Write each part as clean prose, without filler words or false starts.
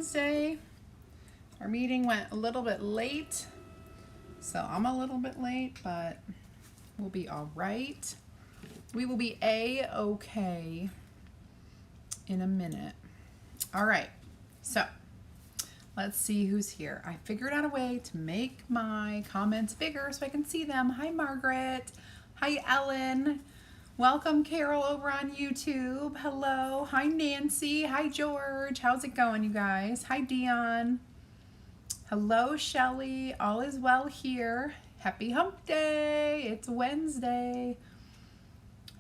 Wednesday. Our meeting went a little bit late, so I'm a little bit late, but we'll be all right. We will be A-okay in a minute. All right, so let's see who's here. I figured out a way to make my comments bigger so I can see them. Hi, Margaret. Hi, Ellen. Welcome, Carol, over on YouTube. Hello. Hi, Nancy. Hi, George. How's it going, you guys? Hi, Dion. Hello, Shelly. All is well here. Happy hump day. It's Wednesday.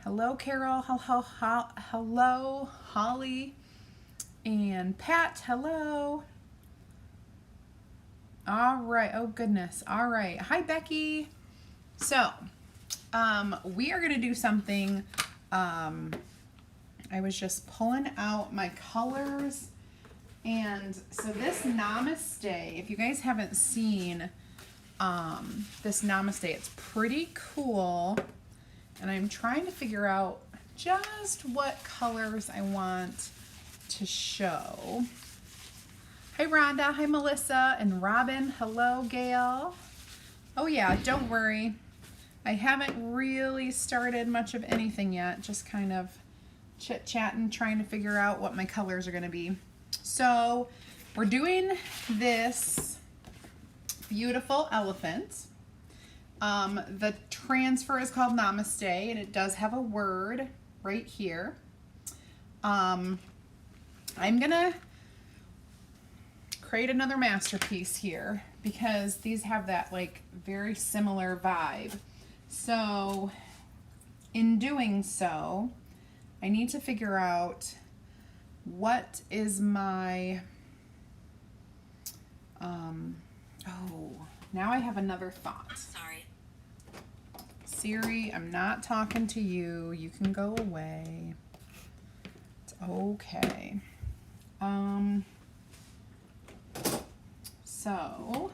Hello, Carol. Hello, Holly. And Pat, hello. All right. Oh, goodness. All right. Hi, Becky. So, we are going to do something. I was just pulling out my colors. And so this Namaste, if you guys haven't seen this Namaste, it's pretty cool. And I'm trying to figure out just what colors I want to show. Hi, Rhonda. Hi, Melissa and Robin. Hello, Gail. Oh, yeah, don't worry. I haven't really started much of anything yet. Just kind of chit-chatting, trying to figure out what my colors are going to be. So we're doing this beautiful elephant. The transfer is called Namaste, and it does have a word right here. I'm gonna create another masterpiece here because these have that like very similar vibe. So in doing so, I need to figure out what is my, oh, now I have another thought. I'm sorry. Siri, I'm not talking to you. You can go away. It's okay. So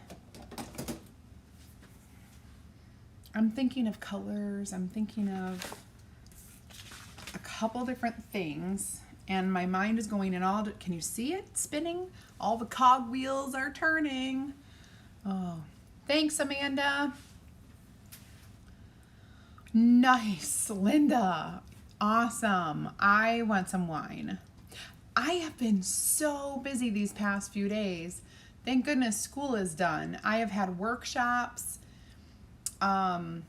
I'm thinking of colors. I'm thinking of a couple different things. And my mind is going in all, can you see it spinning? All the cog wheels are turning. Oh, thanks, Amanda. Nice, Linda. Awesome. I want some wine. I have been so busy these past few days. Thank goodness school is done. I have had workshops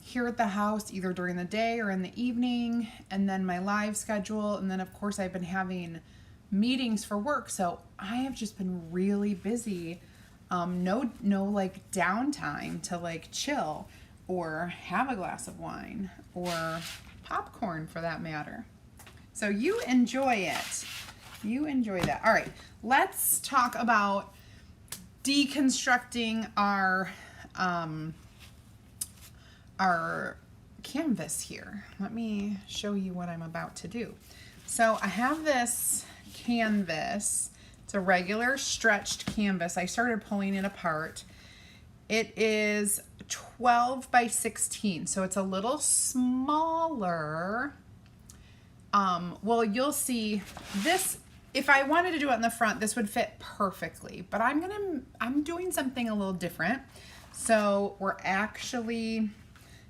here at the house either during the day or in the evening, and then my live schedule, and then of course I've been having meetings for work, so I have just been really busy. No like downtime to like chill or have a glass of wine or popcorn for that matter. So you enjoy it. You enjoy that. All right, let's talk about deconstructing our canvas here. Let me show you what I'm about to do. So I have this canvas. It's a regular stretched canvas. I started pulling it apart. It is 12 by 16, so it's a little smaller. Well, you'll see this. If I wanted to do it in the front, this would fit perfectly, but I'm doing something a little different. So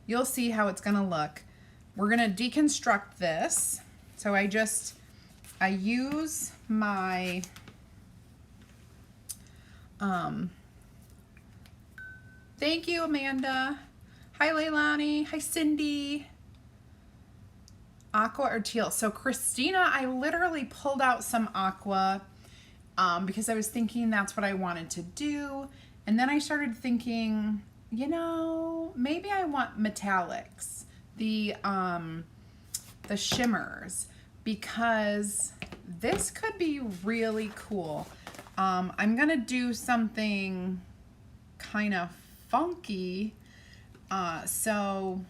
you'll see how it's gonna look. We're gonna deconstruct this. So I use my, thank you, Amanda. Hi, Leilani. Hi, Cindy. Aqua or teal? So Christina, I literally pulled out some aqua because I was thinking that's what I wanted to do. And then I started thinking, you know, maybe I want metallics, the shimmers, because this could be really cool. I'm gonna do something kind of funky, so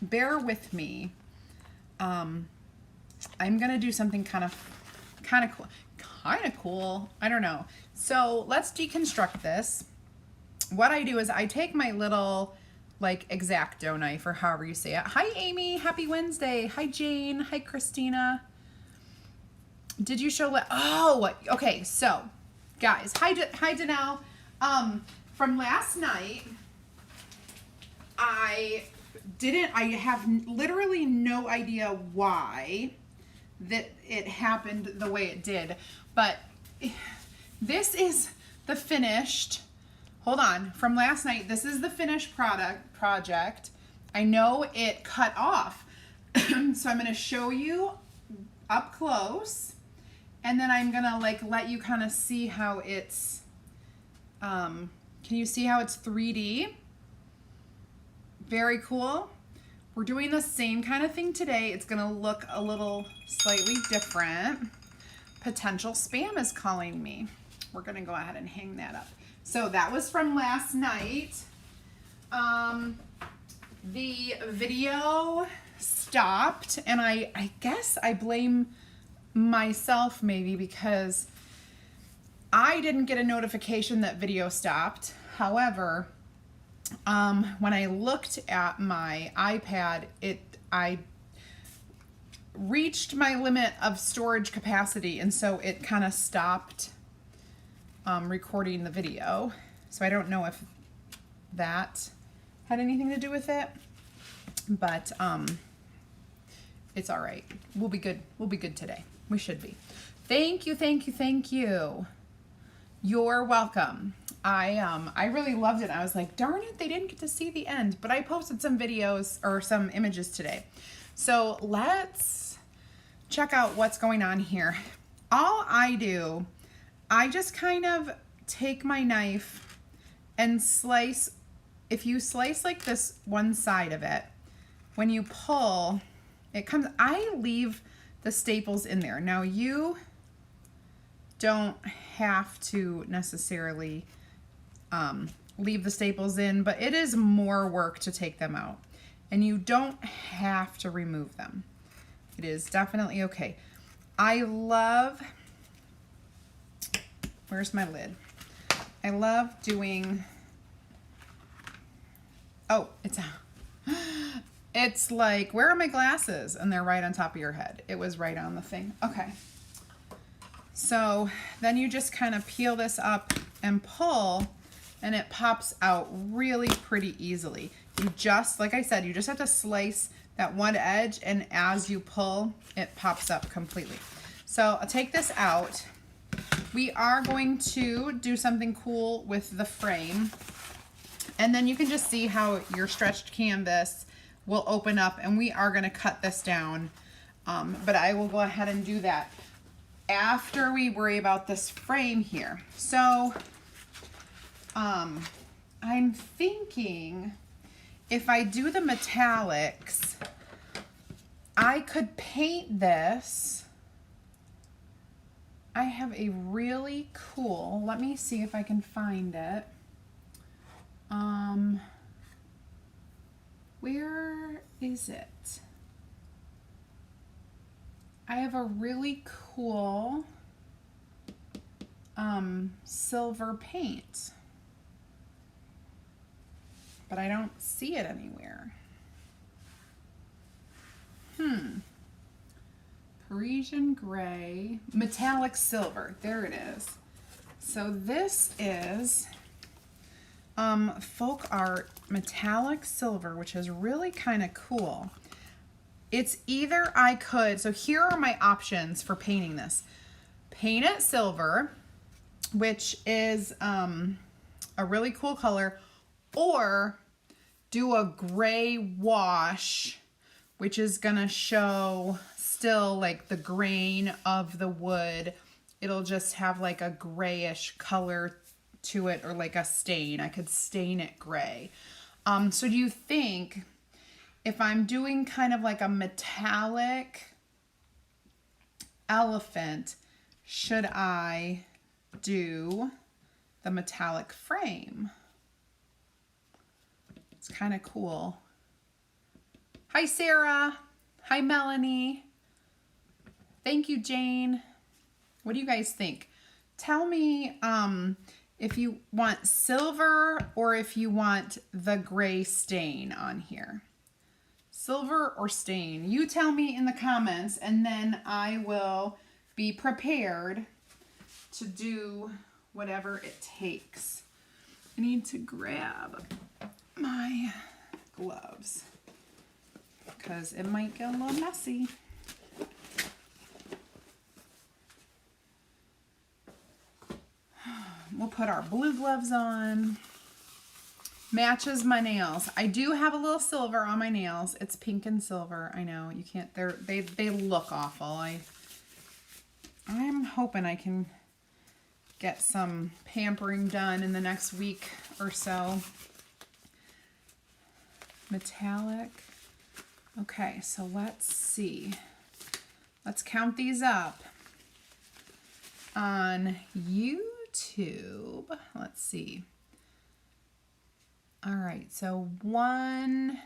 bear with me. I'm gonna do something kind of cool. I don't know. So let's deconstruct this. What I do is I take my little like X-Acto knife, or however you say it. Hi, Amy. Happy Wednesday. Hi, Jane. Hi, Christina. Did you show oh, okay. So Guys, hi Danelle. From last night, I have literally no idea why that it happened the way it did, but this is the finished, hold on, from last night. This is the finished project. I know it cut off, so I'm going to show you up close, and then I'm going to like let you kind of see how it's, can you see how it's 3D? Very cool. We're doing the same kind of thing today. It's going to look a little slightly different. Potential spam is calling me. We're going to go ahead and hang that up. So that was from last night. The video stopped, and I guess I blame myself maybe because I didn't get a notification that video stopped. However, when I looked at my iPad, I reached my limit of storage capacity, and so it kind of stopped recording the video. So I don't know if that had anything to do with it, but it's all right. We'll be good. We'll be good today. We should be. Thank you, thank you, thank you. You're welcome. I really loved it. I was like, darn it, they didn't get to see the end, but I posted some videos or some images today. So let's check out what's going on here. All I do, I just kind of take my knife and slice. If you slice like this one side of it, when you pull, it comes, I leave the staples in there. Now you don't have to necessarily leave the staples in, but it is more work to take them out, and you don't have to remove them. It is definitely okay. I love, where's my lid? I love doing, oh, it's like, where are my glasses? And they're right on top of your head. It was right on the thing. Okay. So then you just kind of peel this up and pull, and it pops out really pretty easily. You just, like I said, you just have to slice that one edge, and as you pull, it pops up completely. So I'll take this out. We are going to do something cool with the frame, and then you can just see how your stretched canvas will open up, and we are going to cut this down, but I will go ahead and do that after we worry about this frame here. So I'm thinking if I do the metallics, I could paint this. I have a really cool, let me see if I can find it. Where is it? I have a really cool silver paint, but I don't see it anywhere. Parisian gray, metallic silver. There it is. So this is folk art metallic silver, which is really kind of cool. It's either I could, so here are my options for painting this. Paint it silver, which is a really cool color, or do a gray wash, which is gonna show still like the grain of the wood. It'll just have like a grayish color to it, or like a stain. I could stain it gray. So do you think if I'm doing kind of like a metallic elephant, should I do the metallic frame? It's kind of cool. Hi, Sarah. Hi, Melanie. Thank you, Jane. What do you guys think? Tell me if you want silver or if you want the gray stain on here. Silver or stain? You tell me in the comments, and then I will be prepared to do whatever it takes. I need to grab my gloves because it might get a little messy. We'll put our blue gloves on. Matches my nails. I do have a little silver on my nails. It's pink and silver. I know you can't. They look awful. I'm hoping I can get some pampering done in the next week or so. Metallic. Okay, so let's see. Let's count these up. On YouTube, let's see. All right, so 1,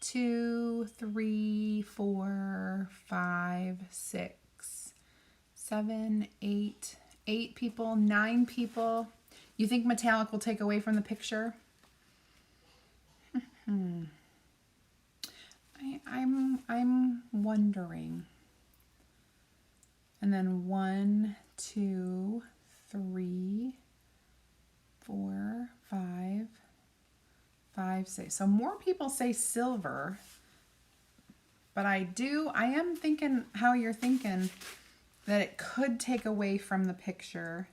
2, 3, 4, 5, 6, 7, 8, 8 people, 9 people. You think metallic will take away from the picture? I'm wondering. And then 1, 2, 3, 4, 5, 5, 6. So more people say silver, but I am thinking how you're thinking, that it could take away from the picture,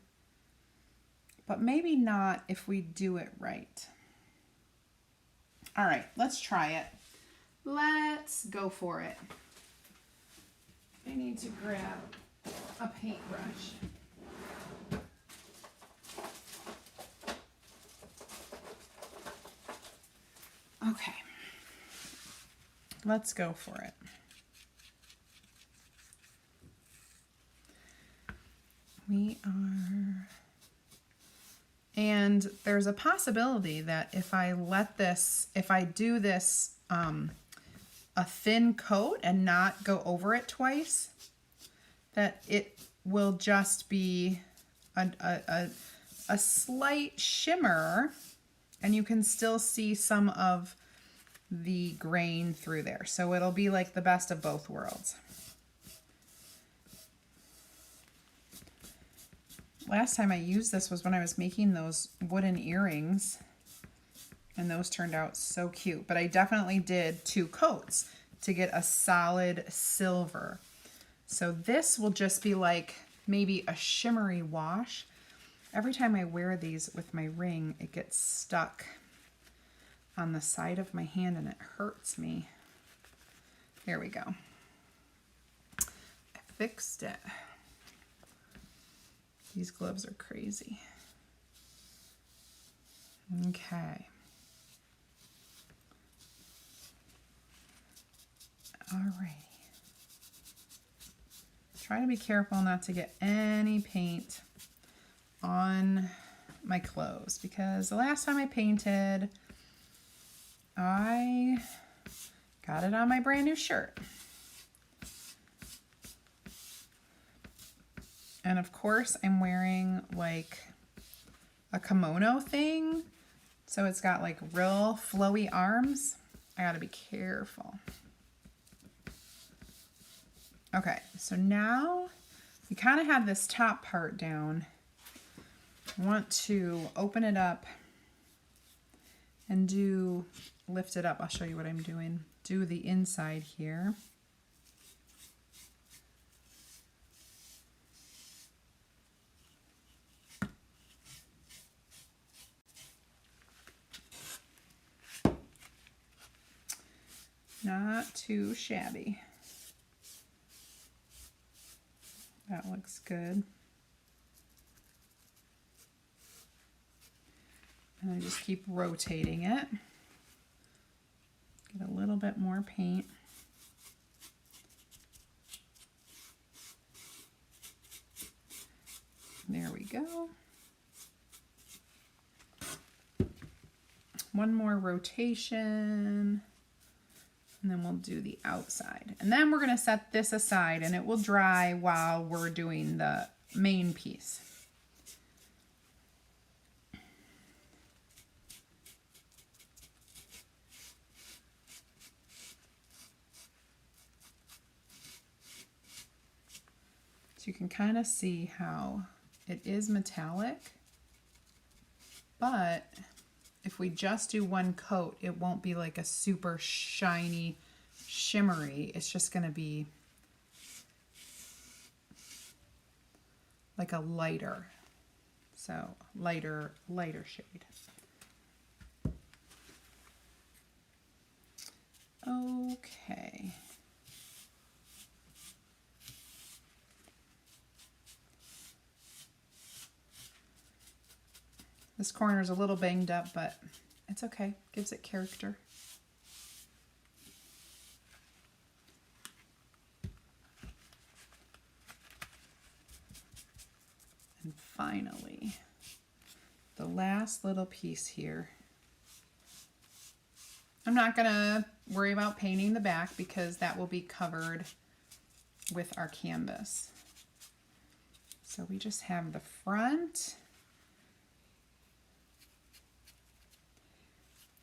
but maybe not if we do it right. All right, let's try it. Let's go for it. I need to grab a paintbrush. Okay, let's go for it. We are, and there's a possibility that if I do this a thin coat and not go over it twice, that it will just be a slight shimmer, and you can still see some of the grain through there. So it'll be like the best of both worlds. Last time I used this was when I was making those wooden earrings, and those turned out so cute. But I definitely did 2 coats to get a solid silver. So this will just be like maybe a shimmery wash. Every time I wear these with my ring, it gets stuck on the side of my hand and it hurts me. There we go. I fixed it. These gloves are crazy. Okay. Alrighty. Try to be careful not to get any paint on my clothes, because the last time I painted, I got it on my brand new shirt. And of course I'm wearing like a kimono thing, so it's got like real flowy arms. I gotta be careful. Okay, so now we kind of have this top part down. I want to open it up and lift it up. I'll show you what I'm doing. Do the inside here. Not too shabby. That looks good. And I just keep rotating it. Get a little bit more paint. There we go. One more rotation. And then we'll do the outside. And then we're going to set this aside and it will dry while we're doing the main piece. So you can kind of see how It is metallic, but if we just do one coat, it won't be like a super shiny, shimmery. It's just going to be like a lighter, so lighter shade. Okay. This corner is a little banged up, but it's okay. Gives it character. And finally, the last little piece here. I'm not gonna worry about painting the back because that will be covered with our canvas. So we just have the front.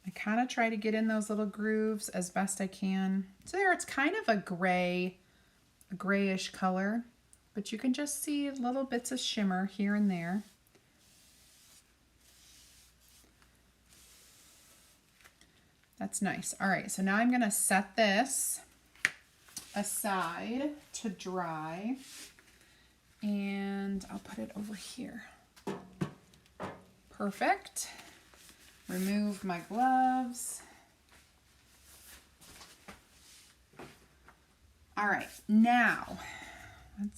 I kind of try to get in those little grooves as best I can. So there, it's kind of a grayish color, but you can just see little bits of shimmer here and there. That's nice. All right, so now I'm gonna set this aside to dry, and I'll put it over here. Perfect. Remove my gloves. All right, now I'm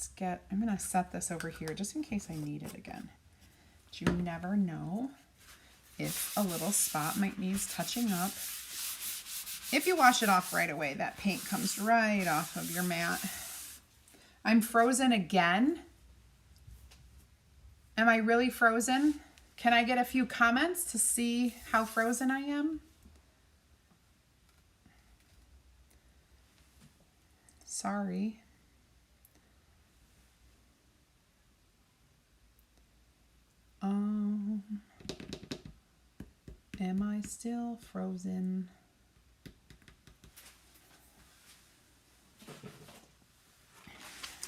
gonna set this over here just in case I need it again. But you never know if a little spot might need touching up. If you wash it off right away, that paint comes right off of your mat. I'm frozen again. Am I really frozen? Can I get a few comments to see how frozen I am? Sorry. Am I still frozen?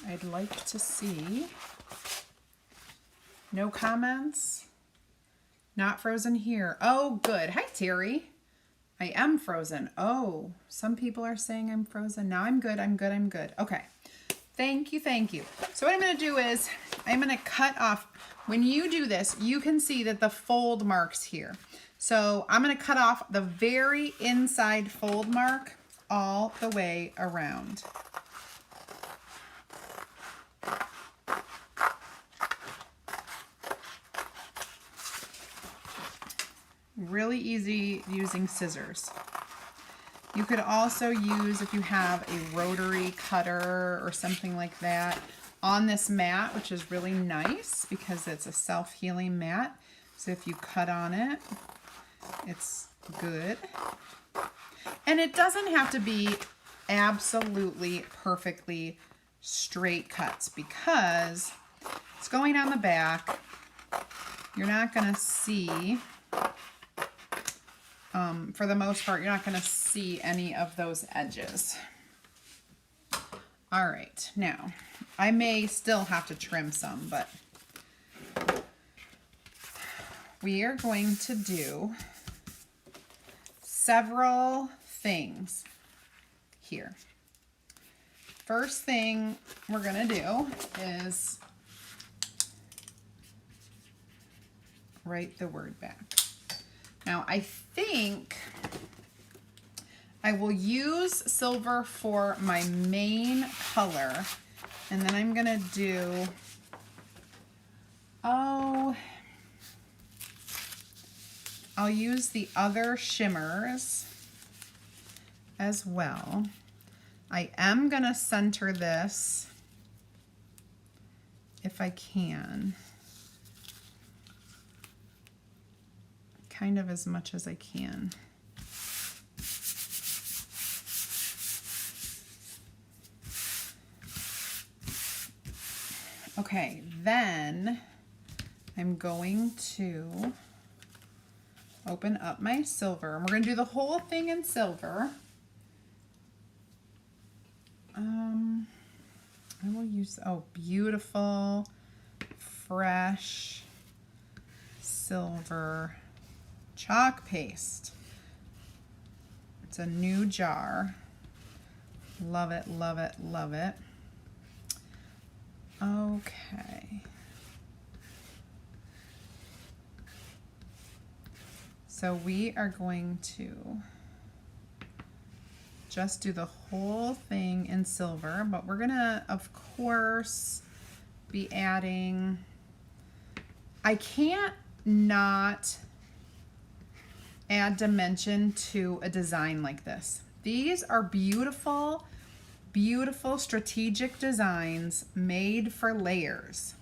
I'd like to see. No comments? Not frozen here. Oh, good. Hi, Terry. I am frozen. Oh, some people are saying I'm frozen. Now I'm good. I'm good. I'm good. Okay. Thank you. Thank you. So what I'm going to do is I'm going to cut off. When you do this, you can see that the fold marks here. So I'm going to cut off the very inside fold mark all the way around. Really easy using scissors. You could also use, if you have a rotary cutter or something like that on this mat, which is really nice because it's a self-healing mat. So if you cut on it, it's good. And it doesn't have to be absolutely perfectly straight cuts because it's going on the back. You're not going to see, for the most part, you're not going to see any of those edges. All right, now I may still have to trim some, but we are going to do several things here. First thing we're going to do is write the word back. Now I think I will use silver for my main color, and then I'm gonna do, I'll use the other shimmers as well. I am gonna center this if I can. Kind of as much as I can. Okay, then I'm going to open up my silver. And we're going to do the whole thing in silver. I will use, oh, beautiful fresh silver chalk paste. It's a new jar. Love it, love it, love it. Okay. So we are going to just do the whole thing in silver, but we're gonna, of course, be adding, I can't not add dimension to a design like this. These are beautiful, beautiful strategic designs made for layers,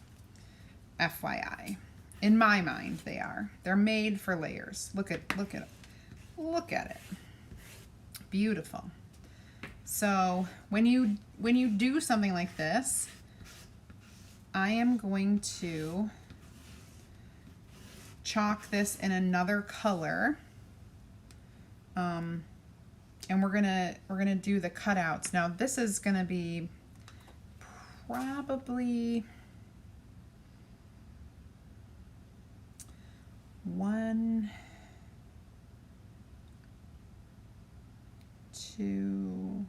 FYI. In my mind, they are. They're made for layers. Look at it. Look at it. Beautiful. So when you do something like this, I am going to chalk this in another color. And we're gonna do the cutouts. Now this is gonna be probably 1, 2.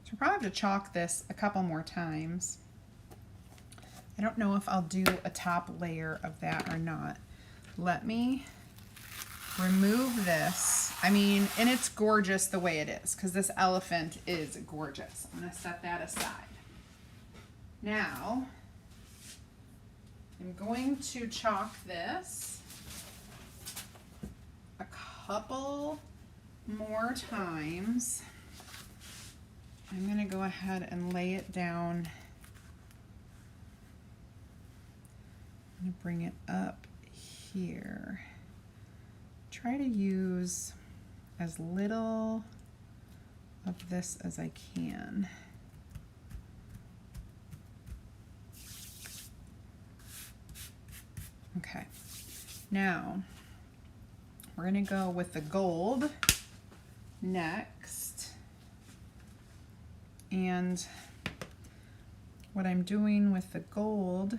So we'll probably have to chalk this a couple more times. I don't know if I'll do a top layer of that or not. Let me remove this. I mean, and it's gorgeous the way it is because this elephant is gorgeous. I'm going to set that aside. Now, I'm going to chalk this a couple more times. I'm going to go ahead and lay it down. I'm going to bring it up here. Try to use as little of this as I can. Okay, now we're going to go with the gold next. And what I'm doing with the gold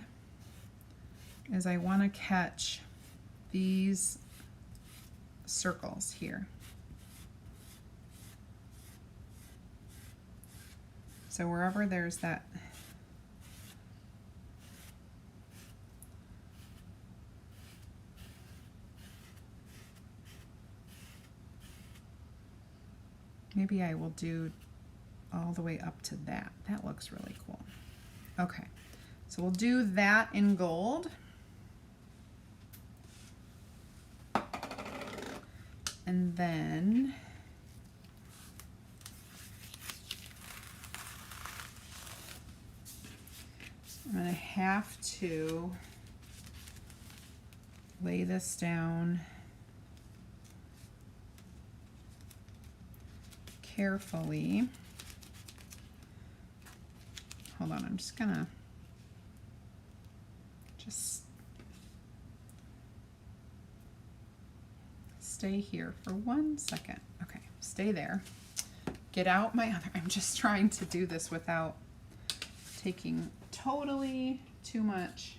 is I want to catch these circles here. So wherever there's that maybe I will do all the way up to that. That looks really cool. Okay, so we'll do that in gold. And then I'm going to have to lay this down carefully. Hold on, I'm just going to stay here for 1 second. Okay, stay there. Get out my other, I'm just trying to do this without taking totally too much.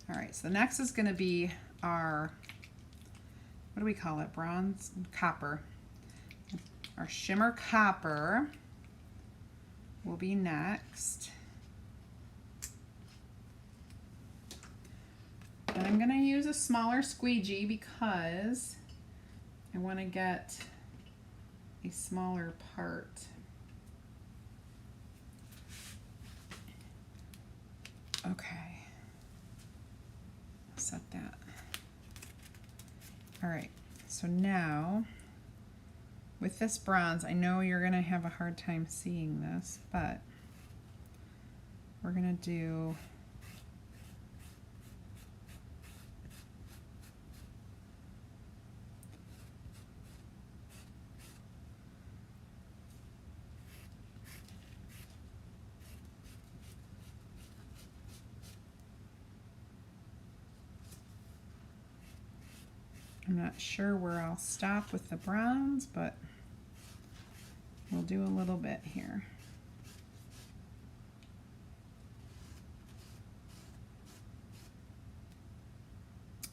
All right, so the next is going to be our, what do we call it? Bronze, copper. Our shimmer copper will be next. And I'm going to use a smaller squeegee because I want to get a smaller part. Okay, set that. All right, so now with this bronze, I know you're going to have a hard time seeing this, but we're going to do I'm not sure where I'll stop with the bronze, but we'll do a little bit here.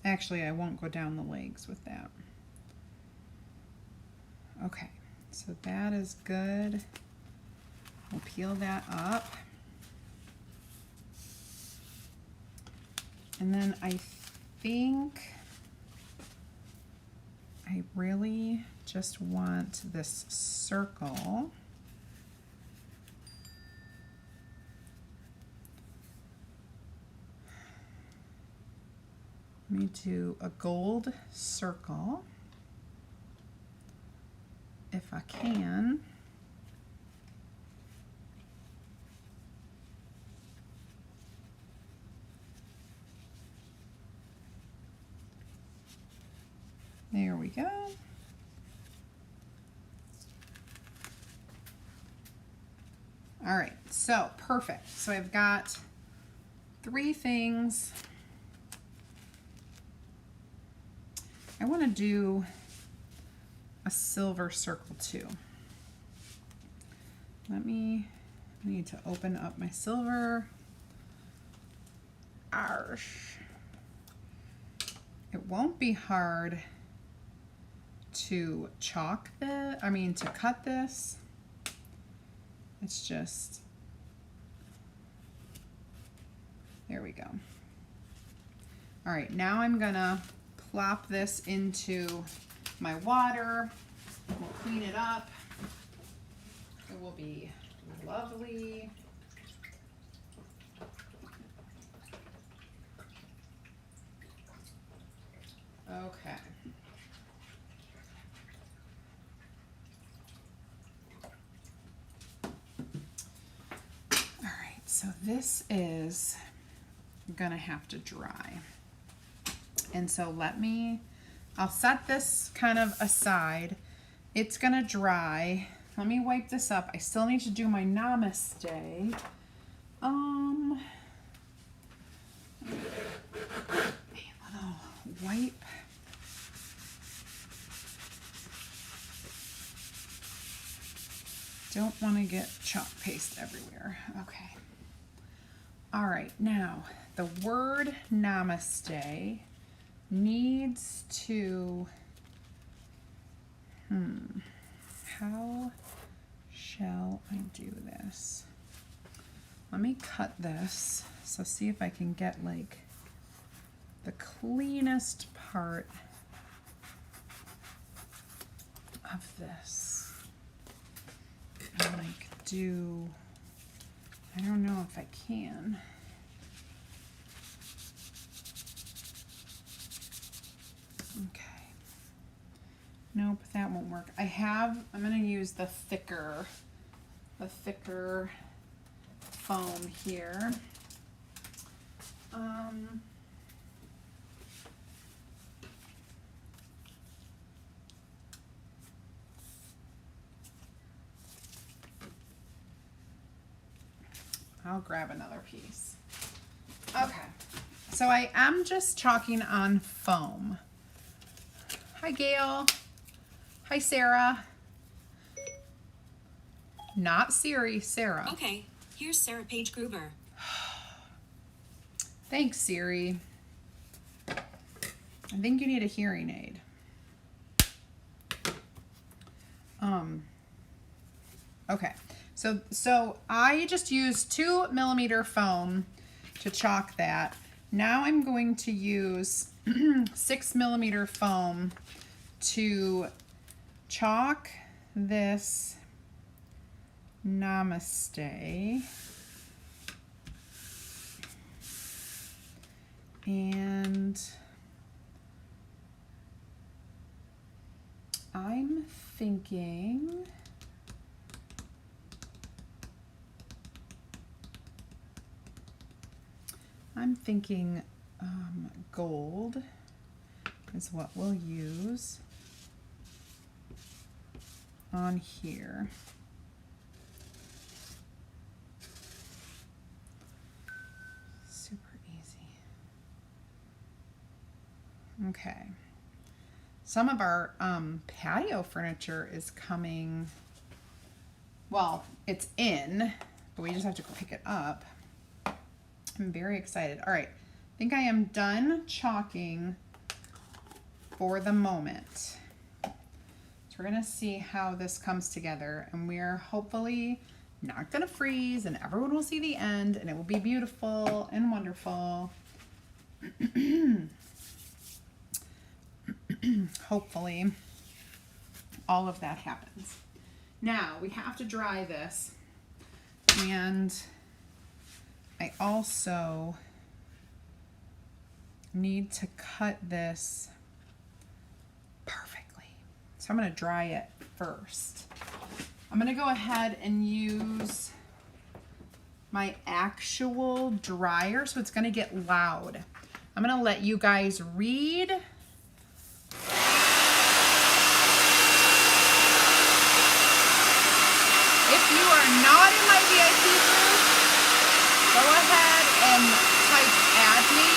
Actually, I won't go down the legs with that. Okay, so that is good. We'll peel that up. And then I think I really just want this circle. Let me do a gold circle if I can. There we go. All right, so perfect. So I've got 3 things. I want to do a silver circle too. I need to open up my silver. Arsh. It won't be hard to to cut this. It's just, there we go. All right, now I'm gonna plop this into my water. We'll clean it up. It will be lovely. Okay. All right, so this is gonna have to dry. And so I'll set this kind of aside. It's gonna dry. Let me wipe this up. I still need to do my Namaste. A little wipe. Don't want to get chalk paste everywhere. Okay. All right, now the word Namaste needs to, how shall I do this? Let me cut this. So see if I can get like the cleanest part of this. And like I don't know if I can. Okay. Nope, that won't work. I'm gonna use the thicker foam here. I'll grab another piece. Okay, so I am just chalking on foam. Hi, Gail. Hi, Sarah. Not Siri, Sarah. Okay, here's Sarah Paige-Gruber. Thanks, Siri. I think you need a hearing aid. Okay, so I just used 2 millimeter foam to chalk that. Now I'm going to use 6 millimeter foam to chalk this Namaste. And I'm thinking gold is what we'll use on here. Super easy. Okay. Some of our patio furniture is coming, well, it's in, but we just have to go pick it up. I'm very excited. All right, I think I am done chalking for the moment. So we're gonna see how this comes together, and we're hopefully not gonna freeze, and everyone will see the end, and it will be beautiful and wonderful. Hopefully all of that happens. Now we have to dry this, and I also need to cut this perfectly. So I'm going to dry it first. I'm going to go ahead and use my actual dryer, so it's going to get loud. I'm going to let you guys read. If you are not in my VIP group, go ahead and type add me.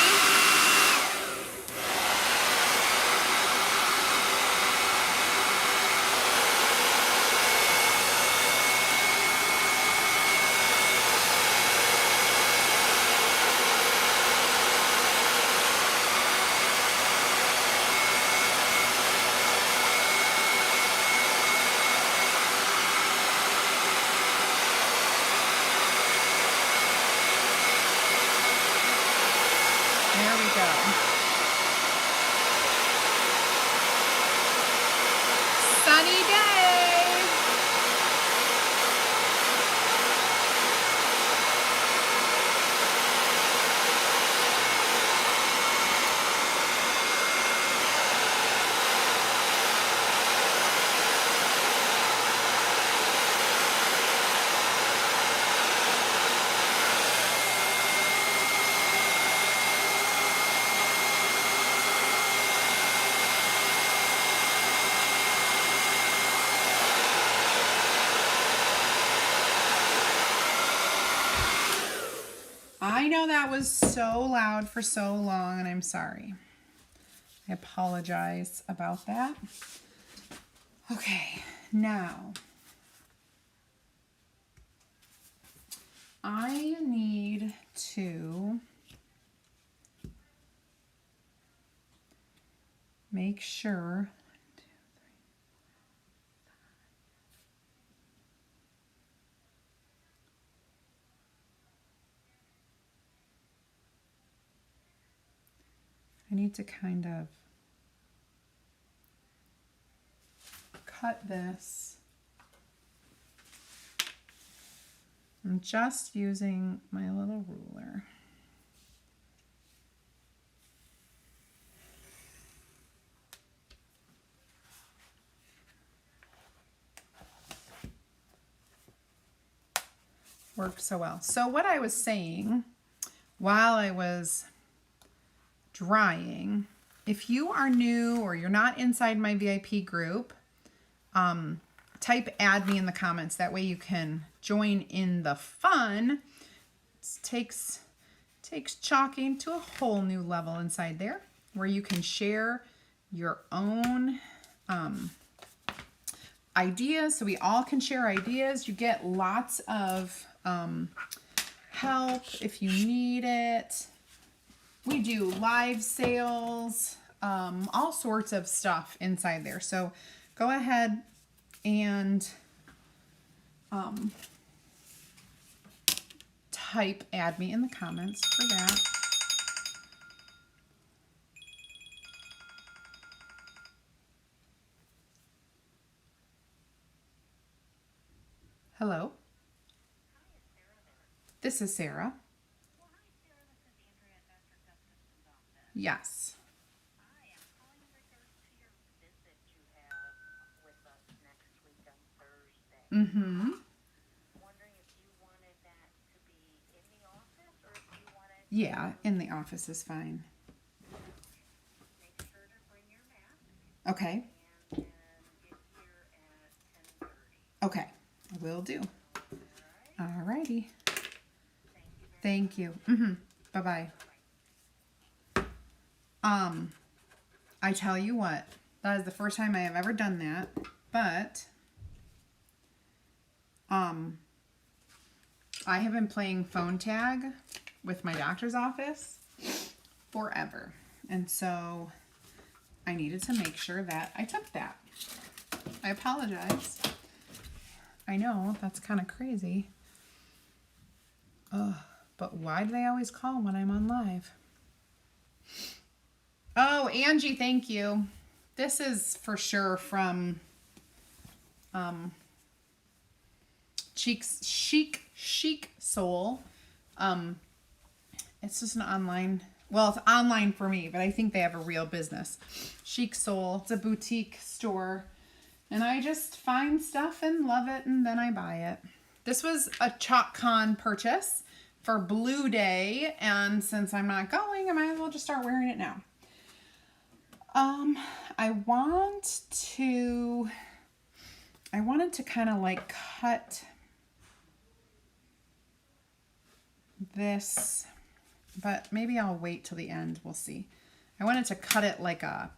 There we go. Sunny day. I know that was so loud for so long, and I'm sorry. I apologize about that. Okay, now I need to make sure. I need to kind of cut this. I'm just using my little ruler. Worked so well. So what I was saying while I was drying, if you are new or you're not inside my VIP group, type add me in the comments. That way you can join in the fun. It takes chalking to a whole new level inside there, where you can share your own ideas. So we all can share ideas. You get lots of help if you need it. We do live sales, all sorts of stuff inside there. So go ahead and type add me in the comments for that. Hello. This is Sarah. Well, hi, Sarah. This is Andrea at Dr. Gustafson's office. Yes. Hi, I'm calling in regards to your visit you have with us next week on Thursday. Mm-hmm. Wondering if you wanted that to be in the office or if you wanted Yeah, in the office is fine. make sure to bring your mask Okay. and get here at 10:30. Okay. Will do. All right. Alrighty. Thank you very Thank you. Bye-bye. I tell you what, that is the first time I have ever done that, but I have been playing phone tag with my doctor's office forever. And so I needed to make sure that I took that. I apologize. I know, that's kind of crazy. Ugh, but why do they always call when I'm on live? Oh, Angie, thank you. This is for sure from Chic Soul. It's just an online, well, it's online for me, but I think they have a real business. Chic Soul. It's a boutique store. And I just find stuff and love it, and then I buy it. This was a ChalkCon purchase for Blue Day, and since I'm not going, I might as well just start wearing it now. I wanted to kind of like cut this, but maybe I'll wait till the end. We'll see. I wanted to cut it like a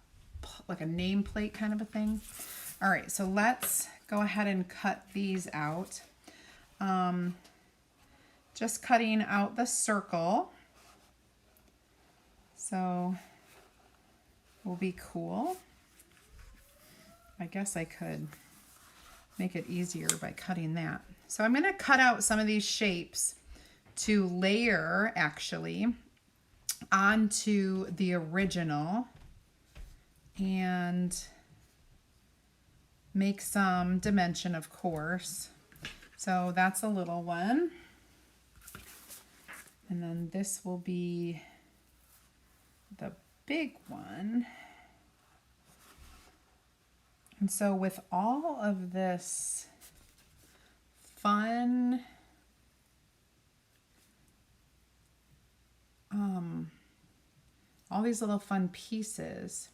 nameplate kind of a thing. All right, so let's go ahead and cut these out. Just cutting out the circle. So will be cool. I guess I could make it easier by cutting that. So I'm going to cut out some of these shapes to layer actually onto the original and make some dimension, of course. So that's a little one. And then this will be the big one. And so with all of this fun all these little fun pieces,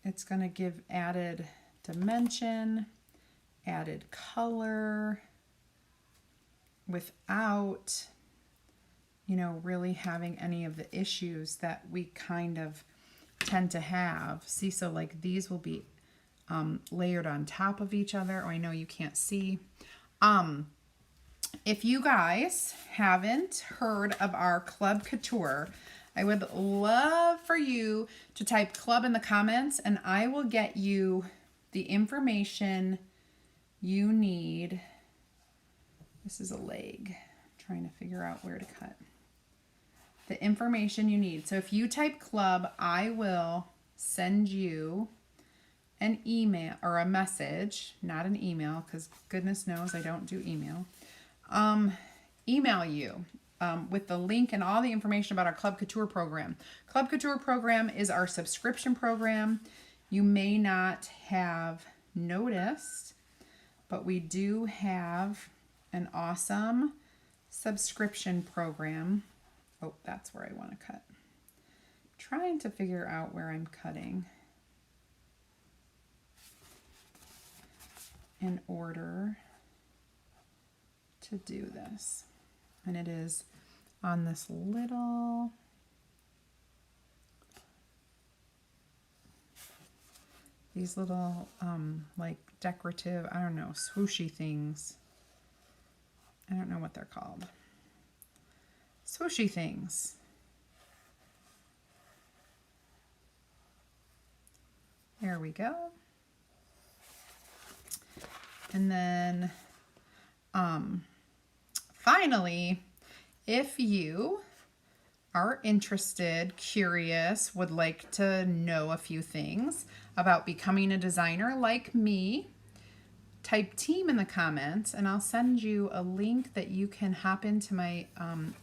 it's going to give added dimension, added color, without, you know, really having any of the issues that we kind of tend to have. See, so like these will be layered on top of each other. Oh, I know you can't see. If you guys haven't heard of our Club Couture, I would love for you to type club in the comments and I will get you the information you need. This is a leg. I'm trying to figure out where to cut. The information you need. So if you type club, I will send you an email or a message, not an email, because goodness knows I don't do email. Email you with the link and all the information about our Club Couture program. Club Couture program is our subscription program. You may not have noticed, but we do have an awesome subscription program. Oh, that's where I want to cut. Trying to figure out where I'm cutting in order to do this. And it is on this little these little like decorative, I don't know, swooshy things. I don't know what they're called. Swooshy things. There we go. And then finally, if you are interested, curious, would like to know a few things about becoming a designer like me, type team in the comments and I'll send you a link that you can hop into my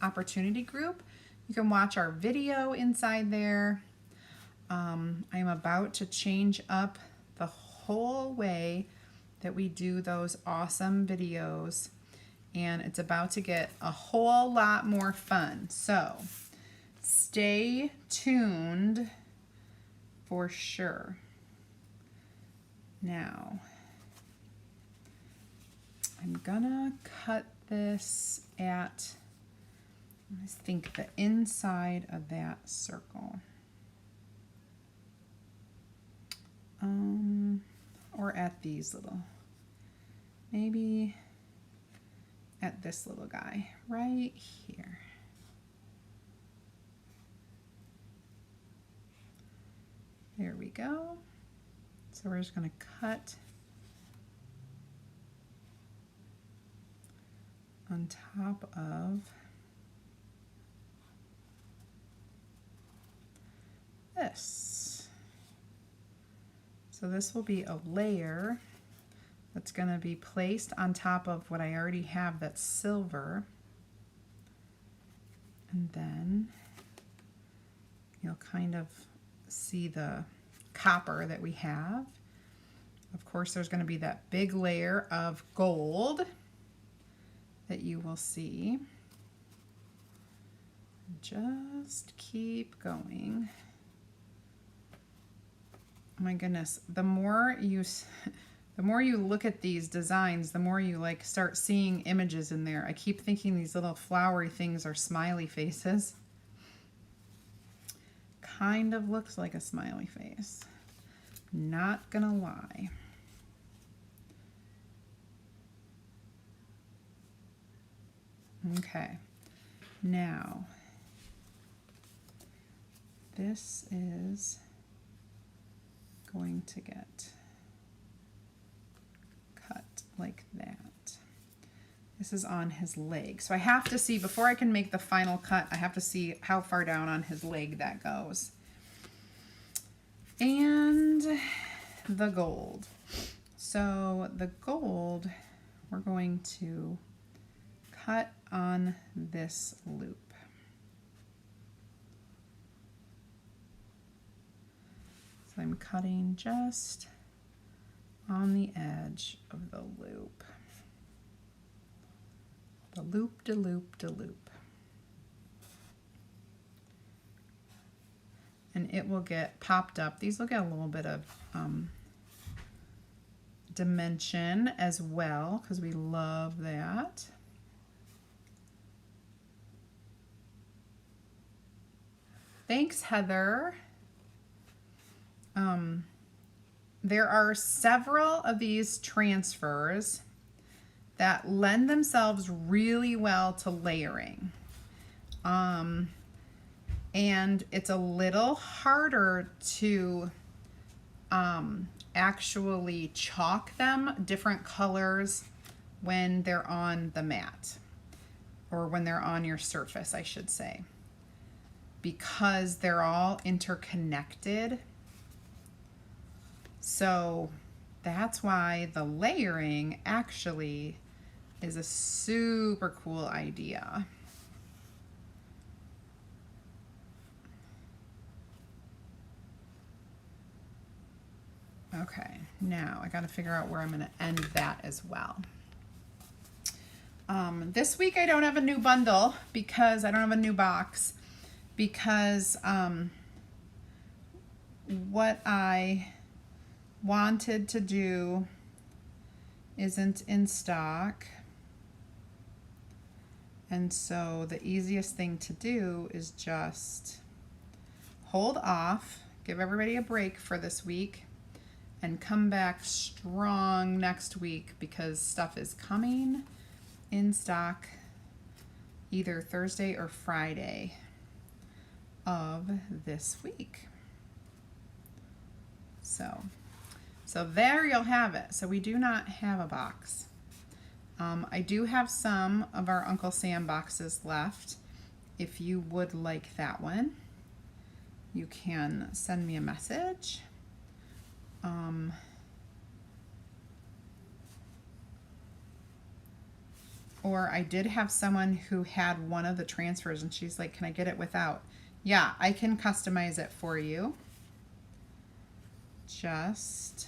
opportunity group. You can watch our video inside there. I'm about to change up the whole way that we do those awesome videos, and it's about to get a whole lot more fun. So stay tuned for sure. Now, I'm gonna cut this at, I think, the inside of that circle. Or at these little, maybe at this little guy right here. There we go. So we're just going to cut on top of this. So this will be a layer that's going to be placed on top of what I already have that's silver. And then you'll kind of see the copper that we have. Of course, there's going to be that big layer of gold that you will see. Just keep going. Oh my goodness, the more you look at these designs, the more you like start seeing images in there. I keep thinking these little flowery things are smiley faces. Kind of looks like a smiley face. Not gonna lie. Okay, now this is going to get cut like that. This is on his leg. So I have to see, before I can make the final cut, I have to see how far down on his leg that goes. And the gold. So the gold, we're going to cut on this loop. So I'm cutting just on the edge of the loop. The loop, de loop, de loop. And it will get popped up. These will get a little bit of dimension as well, because we love that. Thanks, Heather. There are several of these transfers that lend themselves really well to layering. And it's a little harder to actually chalk them different colors when they're on the mat, or when they're on your surface, I should say, because they're all interconnected. So that's why the layering actually is a super cool idea. Okay, now I got to figure out where I'm going to end that as well. This week I don't have a new bundle because I don't have a new box, because what I wanted to do isn't in stock. And so the easiest thing to do is just hold off, give everybody a break for this week, and come back strong next week, because stuff is coming in stock either Thursday or Friday of this week. So there you'll have it. So we do not have a box. I do have some of our Uncle Sam boxes left. If you would like that one, you can send me a message. Or I did have someone who had one of the transfers and she's like, can I get it without? Yeah, I can customize it for you. Just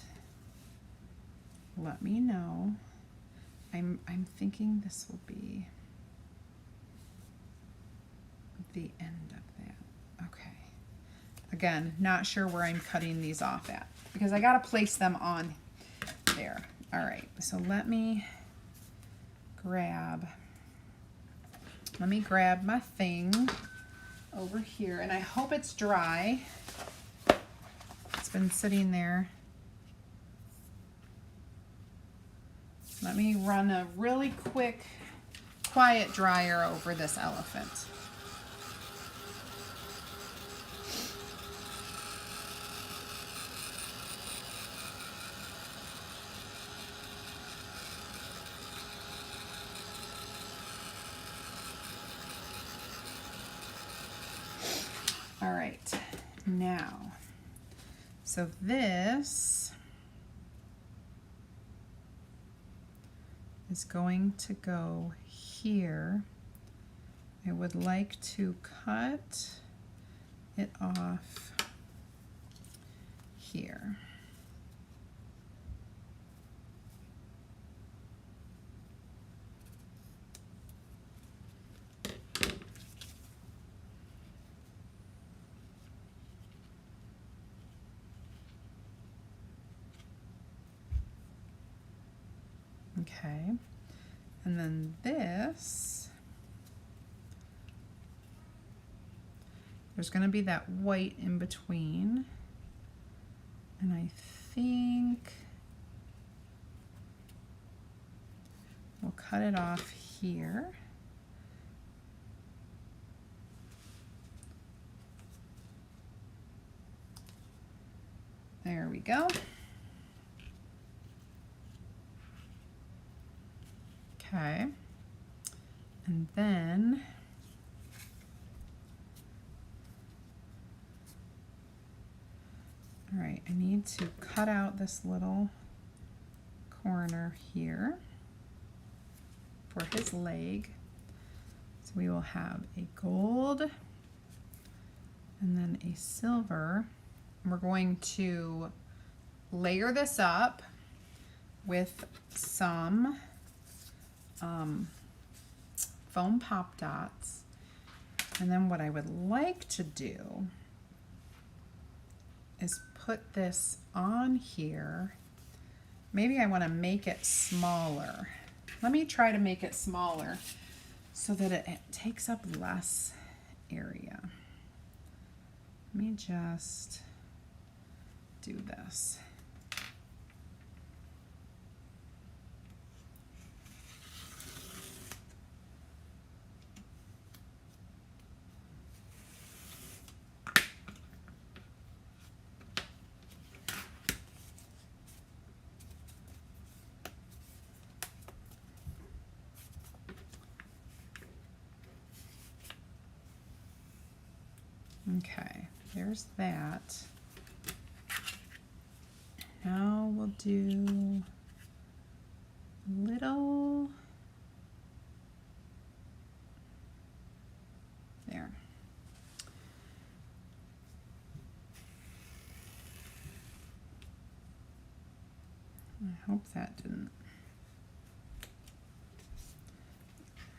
let me know. I'm thinking this will be the end of that. Okay. Again, not sure where I'm cutting these off at, because I got to place them on there. All right, so let me grab my thing over here, and I hope it's dry. It's been sitting there. Let me run a really quick, quiet dryer over this elephant. right, now, so this is going to go here. I would like to cut it off here. Okay, and then this, there's going to be that white in between, and I think we'll cut it off here. There we go. Okay, and then all right, I need to cut out this little corner here for his leg. So we will have a gold and then a silver. And we're going to layer this up with some foam pop dots. And then what I would like to do is put this on here. Maybe I want to make it smaller. Let me try to make it smaller so that it takes up less area. Let me just do this. Okay, there's that. Now we'll do a little there. I hope that didn't.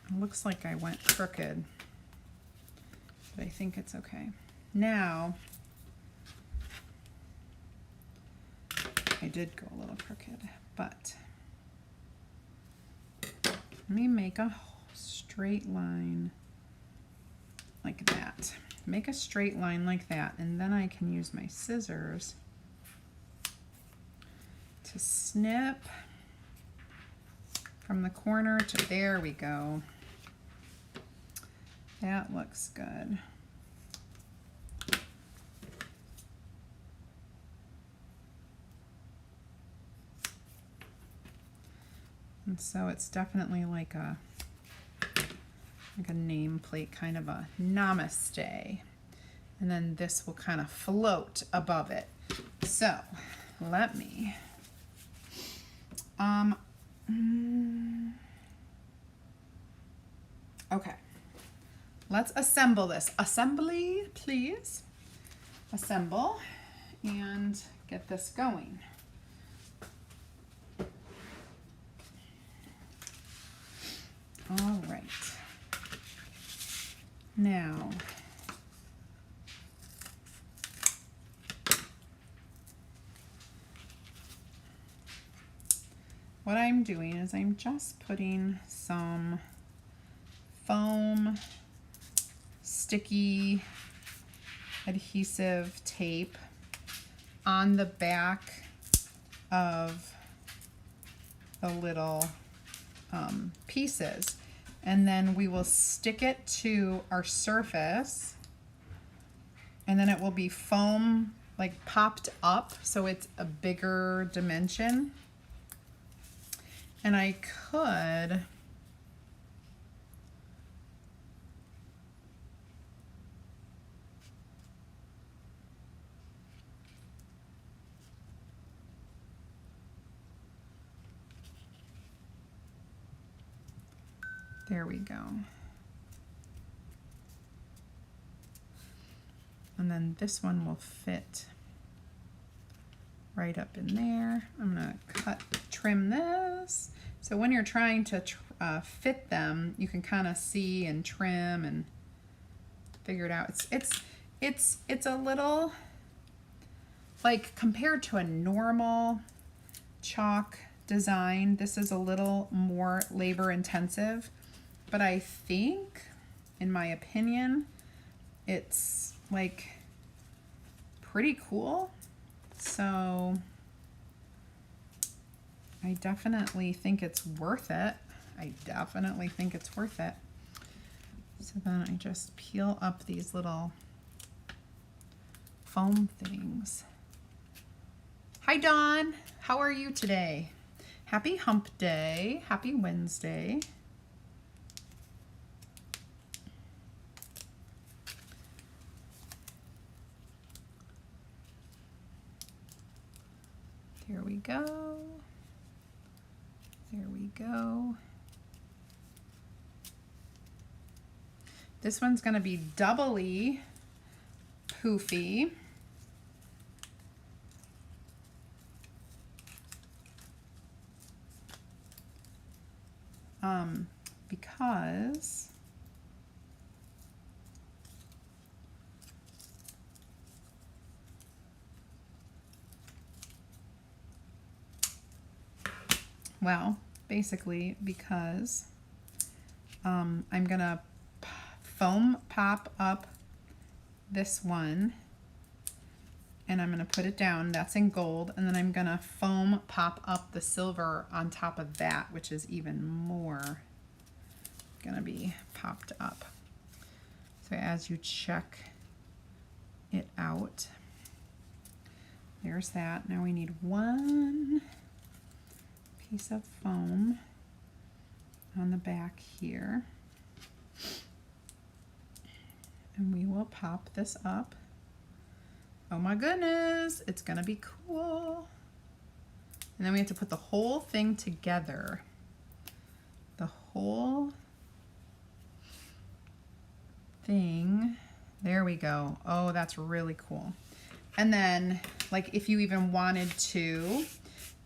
It looks like I went crooked, but I think it's okay. Now, I did go a little crooked, but let me make a straight line like that. Make a straight line like that, and then I can use my scissors to snip from the corner to there we go. That looks good. And so it's definitely like a nameplate, kind of a Namaste. And then this will kind of float above it. So let me, okay, let's assemble this. Assembly, please. Assemble and get this going. All right. Now, what I'm doing is I'm just putting some foam, sticky, adhesive tape on the back of the little pieces, and then we will stick it to our surface, and then it will be foam like popped up so it's a bigger dimension. And I could There we go. And then this one will fit right up in there. I'm gonna trim this. So when you're trying to fit them, you can kind of see and trim and figure it out. It's a little, like compared to a normal chalk design, this is a little more labor intensive, but I think, in my opinion, it's like pretty cool. So I definitely think it's worth it. I definitely think it's worth it. So then I just peel up these little foam things. Hi Dawn, how are you today? Happy hump day, happy Wednesday. There we go. There we go. This one's going to be doubly poofy. Because well, basically because I'm gonna foam pop up this one and I'm gonna put it down, that's in gold, and then I'm gonna foam pop up the silver on top of that, which is even more gonna be popped up. So as you check it out, there's that. Now we need one piece of foam on the back here, and we will pop this up. Oh my goodness, it's gonna be cool. And then we have to put the whole thing together. The whole thing. There we go. Oh, that's really cool. And then, like, if you even wanted to,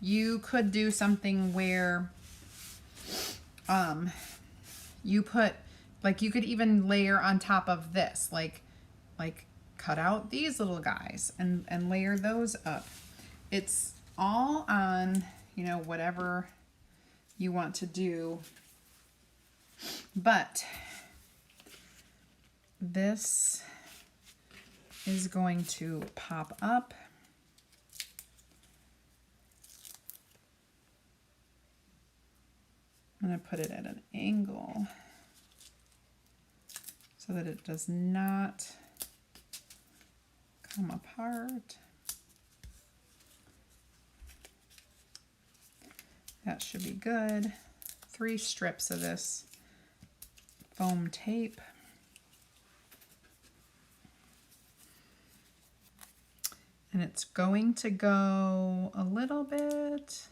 you could do something where you put, like, you could even layer on top of this, like cut out these little guys and layer those up. It's all on, you know, whatever you want to do. But this is going to pop up. I'm going to put it at an angle so that it does not come apart. That should be good. 3 strips of this foam tape. And it's going to go a little bit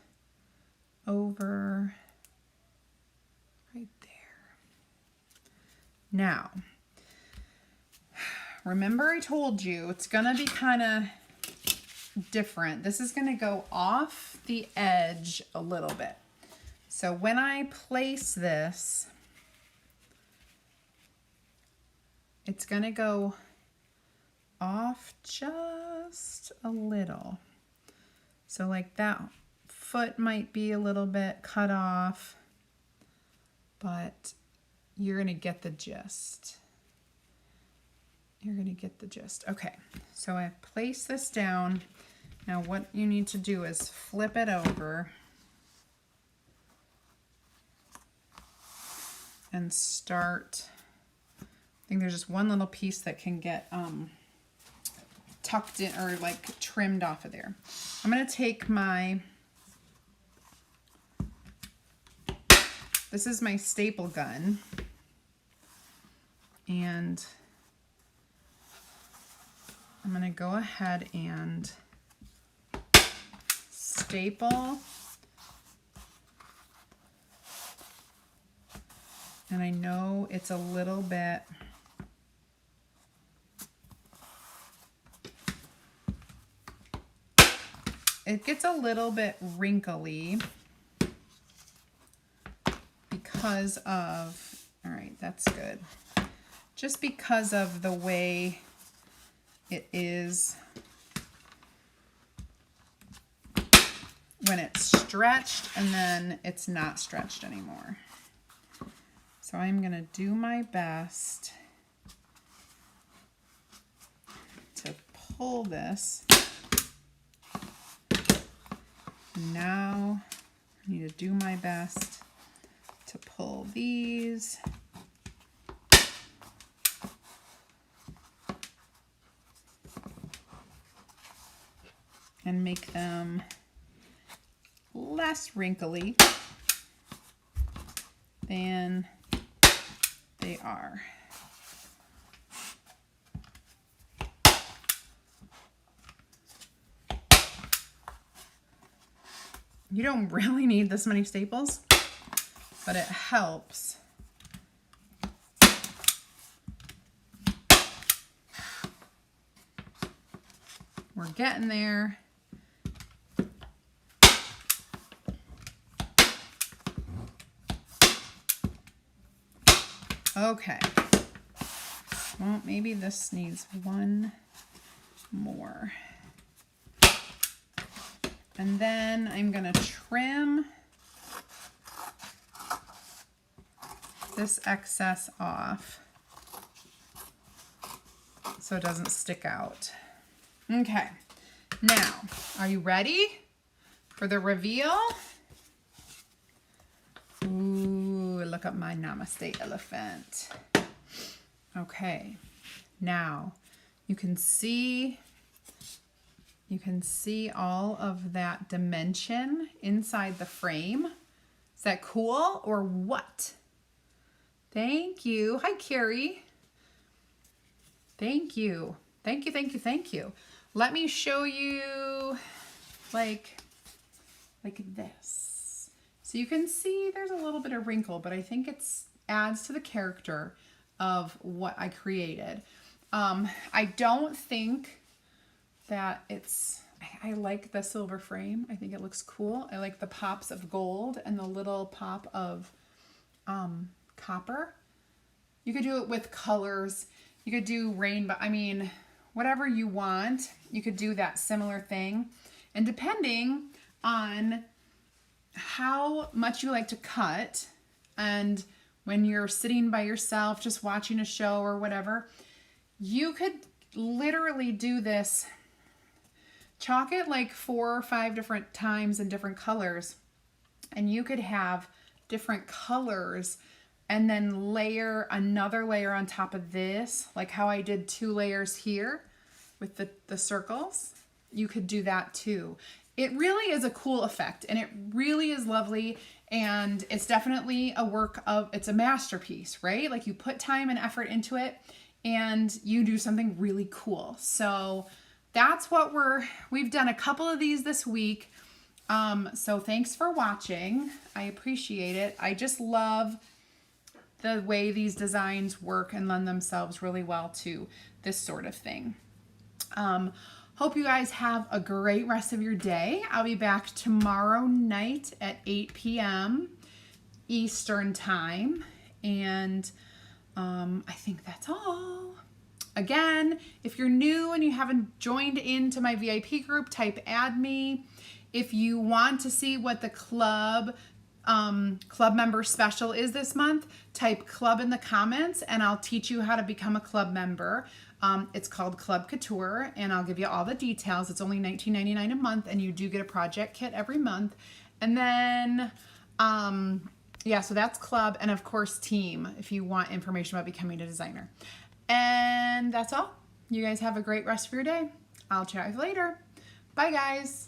over right there. Now, remember I told you it's gonna be kind of different. This is gonna go off the edge a little bit. So when I place this, it's gonna go off just a little. So like that foot might be a little bit cut off, but you're gonna get the gist. You're gonna get the gist. Okay, so I place this down. Now what you need to do is flip it over and start. I think there's just one little piece that can get tucked in or like trimmed off of there. I'm gonna take my, this is my staple gun, and I'm gonna go ahead and staple And I know it's a little bit, it gets a little bit wrinkly because of, all right, that's good. Just because of the way it is when it's stretched and then it's not stretched anymore. So I'm gonna do my best to pull this. Now I need to do my best to pull these. And make them less wrinkly than they are. You don't really need this many staples, but it helps. We're getting there. Okay. Well, maybe this needs one more. And then I'm gonna trim this excess off so it doesn't stick out. Okay, now, are you ready for the reveal? Ooh, look at my Namaste elephant. Okay, now you can see all of that dimension inside the frame. Is that cool or what? Thank you. Hi, Carrie. Thank you. Thank you, thank you, thank you. Let me show you like this. So you can see there's a little bit of wrinkle, but I think it adds to the character of what I created. I don't think that I like the silver frame. I think it looks cool. I like the pops of gold and the little pop of copper. You could do it with colors. You could do rainbow. I mean, whatever you want, you could do that similar thing. And depending on how much you like to cut, and when you're sitting by yourself just watching a show or whatever, you could literally do this. Chalk it like 4 or 5 different times in different colors, and you could have different colors and then layer another layer on top of this, like how I did 2 layers here with the circles. You could do that too. It really is a cool effect, and it really is lovely, and it's definitely it's a masterpiece, right? Like, you put time and effort into it and you do something really cool. So that's what we've done a couple of these this week. So thanks for watching. I appreciate it. I just love the way these designs work and lend themselves really well to this sort of thing. Hope you guys have a great rest of your day. I'll be back tomorrow night at 8 p.m. Eastern time. And I think that's all. Again, if you're new and you haven't joined into my VIP group, type add me. If you want to see what the club member special is this month, type club in the comments and I'll teach you how to become a club member. It's called Club Couture, and I'll give you all the details. It's only $19.99 a month, and you do get a project kit every month. And then, yeah, so that's club, and of course team, if you want information about becoming a designer. And that's all. You guys have a great rest of your day. I'll chat with you later. Bye, guys.